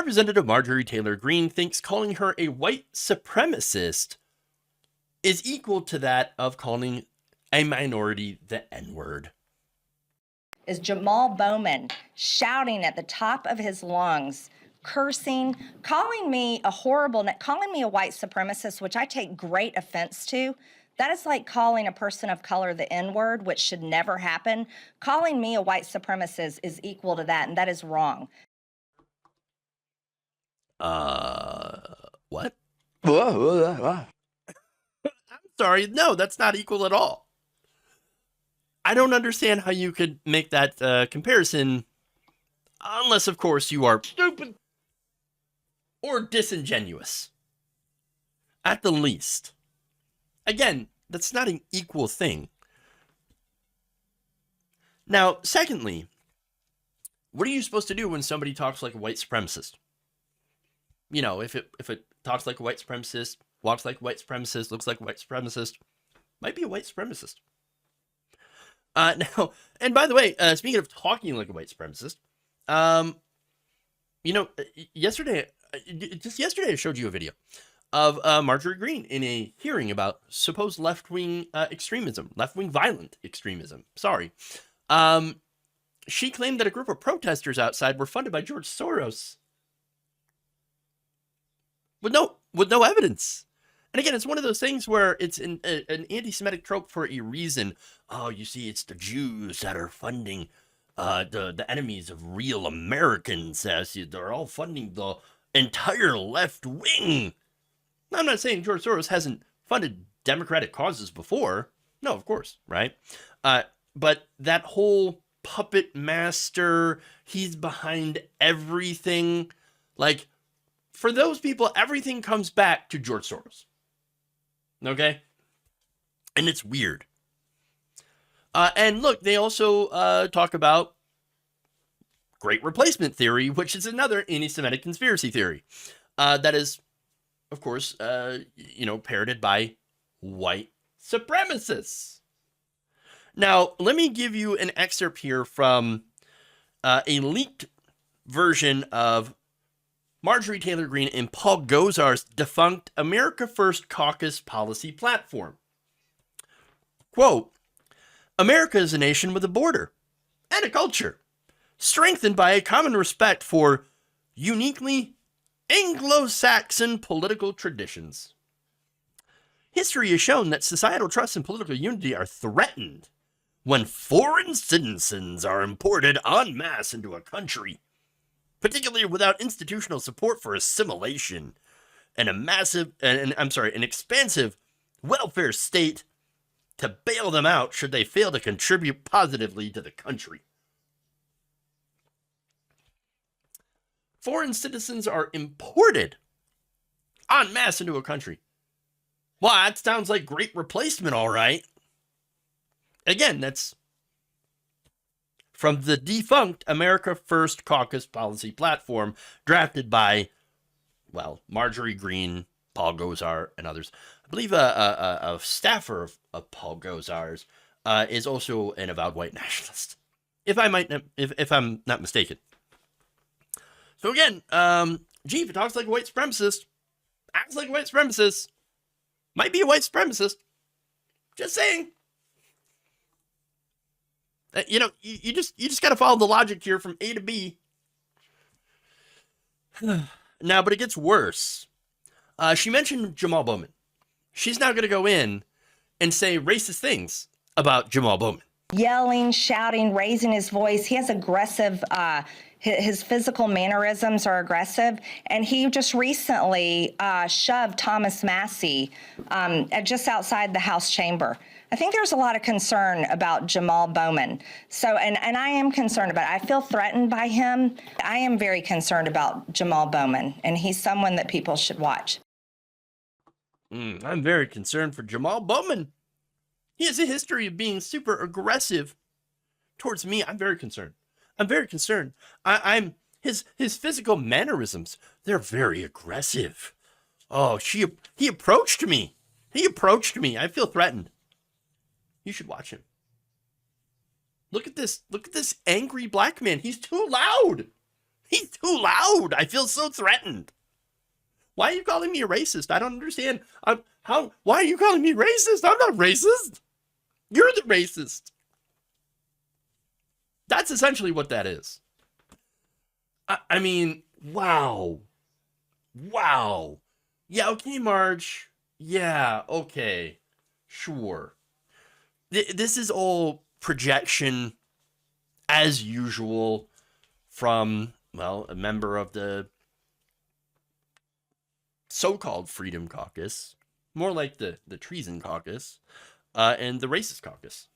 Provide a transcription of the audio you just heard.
Representative Marjorie Taylor Green thinks calling her a white supremacist is equal to that of calling a minority the N-word. Is Jamal Bowman shouting at the top of his lungs, cursing, calling me a white supremacist, which I take great offense to. That is like calling a person of color the N-word, which should never happen. Calling me a white supremacist is equal to that, and that is wrong. What? I'm sorry. No, that's not equal at all. I don't understand how you could make that comparison, unless, of course, you are stupid or disingenuous, at the least. Again, that's not an equal thing. Now, secondly, what are you supposed to do when somebody talks like a white supremacist? You know, if it talks like a white supremacist, walks like a white supremacist, looks like a white supremacist, might be a white supremacist. Now, and by the way, speaking of talking like a white supremacist, yesterday I showed you a video of Marjorie Green in a hearing about supposed left-wing extremism, left-wing violent extremism. Sorry. She claimed that a group of protesters outside were funded by George Soros with no evidence. And again, it's one of those things where it's an anti-Semitic trope for a reason. Oh, you see, it's the Jews that are funding the enemies of real Americans. They're all funding the entire left wing. I'm not saying George Soros hasn't funded democratic causes before. No, of course, right? But that whole puppet master, he's behind everything. Like, for those people, everything comes back to George Soros. Okay? And it's weird. And look, they also talk about Great Replacement theory, which is another anti-Semitic conspiracy theory. That is, of course, parroted by white supremacists. Now, let me give you an excerpt here from a leaked version of Marjorie Taylor Green and Paul Gosar's defunct America First Caucus policy platform. Quote, America is a nation with a border and a culture, strengthened by a common respect for uniquely Anglo-Saxon political traditions. History has shown that societal trust and political unity are threatened when foreign citizens are imported en masse into a country, particularly without institutional support for assimilation and an expansive welfare state to bail them out should they fail to contribute positively to the country. Foreign citizens are imported en masse into a country. Well, that sounds like Great Replacement, all right. Again, that's from the defunct America First Caucus policy platform drafted by, Marjorie Green, Paul Gosar, and others. I believe a staffer of Paul Gosar's is also an avowed white nationalist, if I'm not mistaken. So again, if it talks like a white supremacist, acts like a white supremacist, might be a white supremacist. Just saying. You just got to follow the logic here from A to B. Now, but it gets worse. She mentioned Jamal Bowman. She's now going to go in and say racist things about Jamal Bowman. Yelling, shouting, raising his voice. He has aggressive, his physical mannerisms are aggressive. And he just recently shoved Thomas Massey just outside the House chamber. I think there's a lot of concern about Jamal Bowman. So, and I am concerned about it. I feel threatened by him. I am very concerned about Jamal Bowman, and he's someone that people should watch. I'm very concerned for Jamal Bowman. He has a history of being super aggressive towards me. I'm very concerned. I'm his physical mannerisms, they're very aggressive. Oh, he approached me. I feel threatened. You should watch him. Look at this angry black man. He's too loud. He's too loud. I feel so threatened. Why are you calling me a racist? I don't understand. Why are you calling me racist? I'm not racist. You're the racist. That's essentially what that is. I mean, wow. Wow. Yeah, okay, Marge. Yeah, okay. Sure. This is all projection, as usual, from, well, a member of the so-called Freedom Caucus, more like the Treason Caucus, and the Racist Caucus.